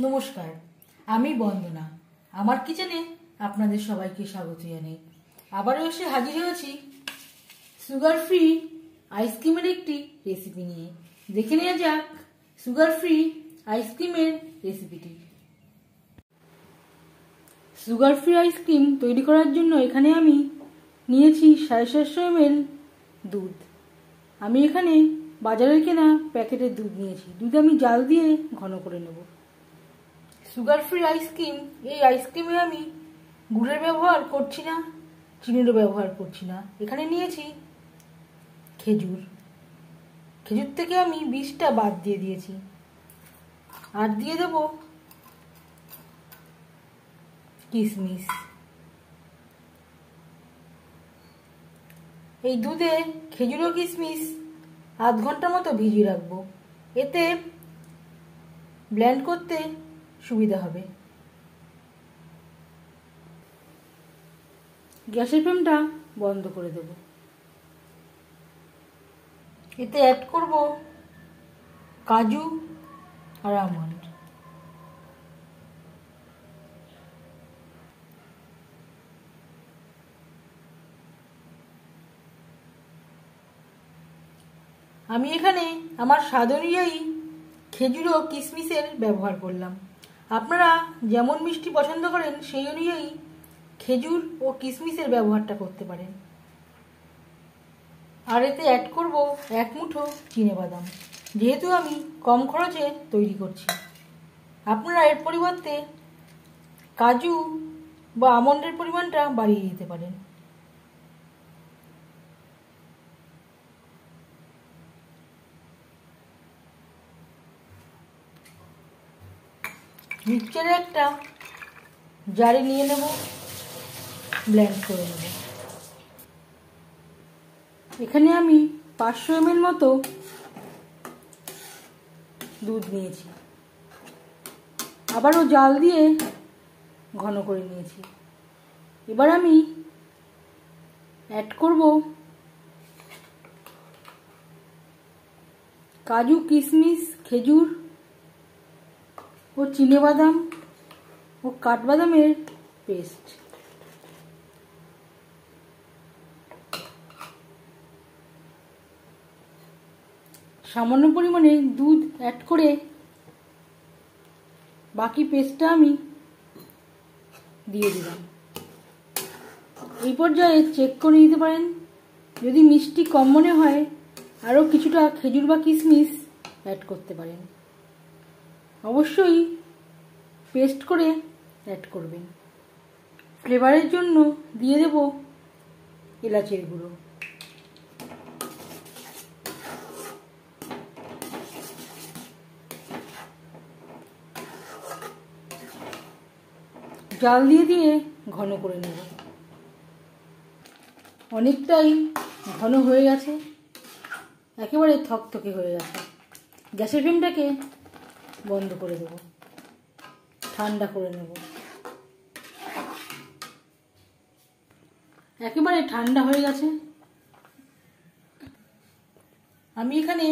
নমস্কার, আমি বন্দনা। আমার কিচেনে আপনাদের সবাইকে স্বাগত জানাই। আবারও এসে হাজির হয়েছি সুগার ফ্রি আইসক্রিমের একটি রেসিপি নিয়ে। দেখে নেওয়া যাক সুগার ফ্রি আইসক্রিমের রেসিপিটি। সুগার ফ্রি আইসক্রিম তৈরি করার জন্য এখানে আমি নিয়েছি 750 ml দুধ। আমি এখানে বাজারের কেনা প্যাকেটের দুধ নিয়েছি। দুধ আমি জাল দিয়ে ঘন করে নেব। সুগার ফ্রি আইসক্রিম, এই আইসক্রিমে আমি গুড়ের ব্যবহার করছি না, চিনিরও ব্যবহার করছি না। এখানে নিয়েছি খেজুর। খেজুর থেকে আমি বীজটা বাদ দিয়ে দিয়েছি। আর দিয়ে দেব কিশমিশ। এই দুধে খেজুর ও কিশমিশ আধ ঘন্টা মতো ভিজিয়ে রাখবো, এতে ব্লেন্ড করতে সুবিধা হবে। গ্যাসের ফ্লেমটা বন্ধ করে দেব। এতে অ্যাড করব কাজু আর আমন্ড। আমি এখানে আমার স্বাদ অনুযায়ী খেজুর ও কিশমিশের ব্যবহার করলাম। আপনারা যেমন মিষ্টি পছন্দ করেন সেই অনুযায়ী খেজুর ও কিশমিশের ব্যবহারটা করতে পারেন। আর এতে অ্যাড করব 1 মুঠো চিনেবাদাম। যেহেতু আমি কম খরচে তৈরি করছি, আপনারা এর পরিবর্তে কাজু বা আমন্ডের পরিমাণটা বাড়িয়ে দিতে পারেন। মিক্সচারে একটা জারে নিয়ে নেব, ব্লেন্ড করে নেব। এখানে আমি 500 ml মতো দুধ নিয়েছি। আবারও জাল দিয়ে ঘন করে নিয়েছি। এবার আমি অ্যাড করব কাজু, কিশমিশ, খেজুর ও চিনেবাদাম ও কাঠবাদামের পেস্ট। সামান্য পরিমাণে দুধ অ্যাড করে বাকি পেস্টটা আমি দিয়ে দিলাম। এই পর্যায়ে চেক করে নিতে পারেন, যদি মিষ্টি কম মনে হয় আরও কিছুটা খেজুর বা কিশমিশ অ্যাড করতে পারেন। অবশ্যই পেস্ট করে অ্যাড করবেন। ফ্লেভারের জন্য দিয়ে দেব এলাচের গুঁড়ো। জাল দিয়ে দিয়ে ঘন করে নেব। অনেকটাই ঘন হয়ে গেছে, একেবারে থকথকে হয়ে গেছে। গ্যাসের ফ্লেমটাকে বন্ধ করে দেব, ঠান্ডা করে নেব। একেবারে ঠান্ডা হয়ে গেছে। আমি এখানে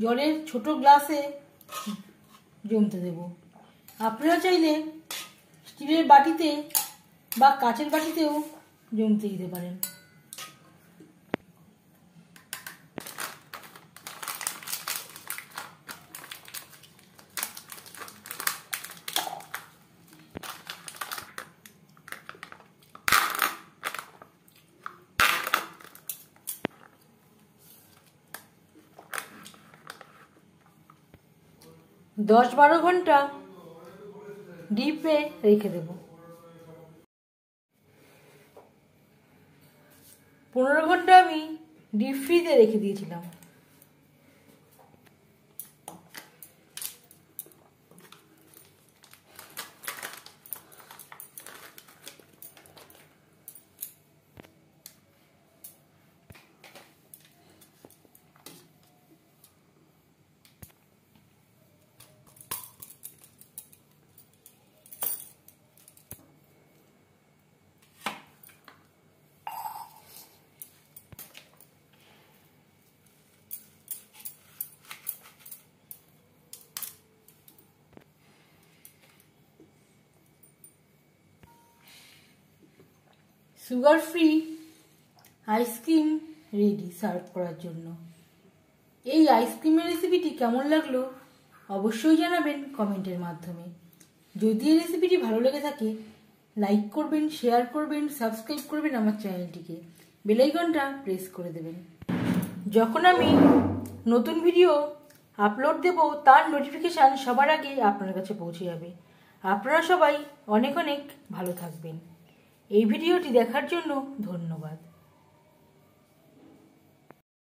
জলের ছোট গ্লাসে জমতে দেব। আপনারা চাইলে স্টিলের বাটিতে বা কাচের বাটিতেও জমতে দিতে পারেন। দশ 12 ঘন্টা ডিপে রেখে দেব। 15 ঘন্টা আমি ডিপ ফ্রিজে রেখে দিয়েছিলাম। Sugar free ice cream ready serve করার জন্য। এই আইসক্রিমের রেসিপিটি কেমন লাগলো অবশ্যই জানাবেন কমেন্টের মাধ্যমে। যদি এই রেসিপিটি ভালো লেগে থাকে লাইক করবেন, শেয়ার করবেন, সাবস্ক্রাইব করবেন আমার চ্যানেলটিকে, বেল আইকনটা প্রেস করে দেবেন। যখন আমি নতুন ভিডিও আপলোড দেব তার নোটিফিকেশান সবার আগে আপনার কাছে পৌঁছে যাবে। আপনারা সবাই অনেক অনেক ভালো থাকবেন। এই ভিডিওটি দেখার জন্য ধন্যবাদ।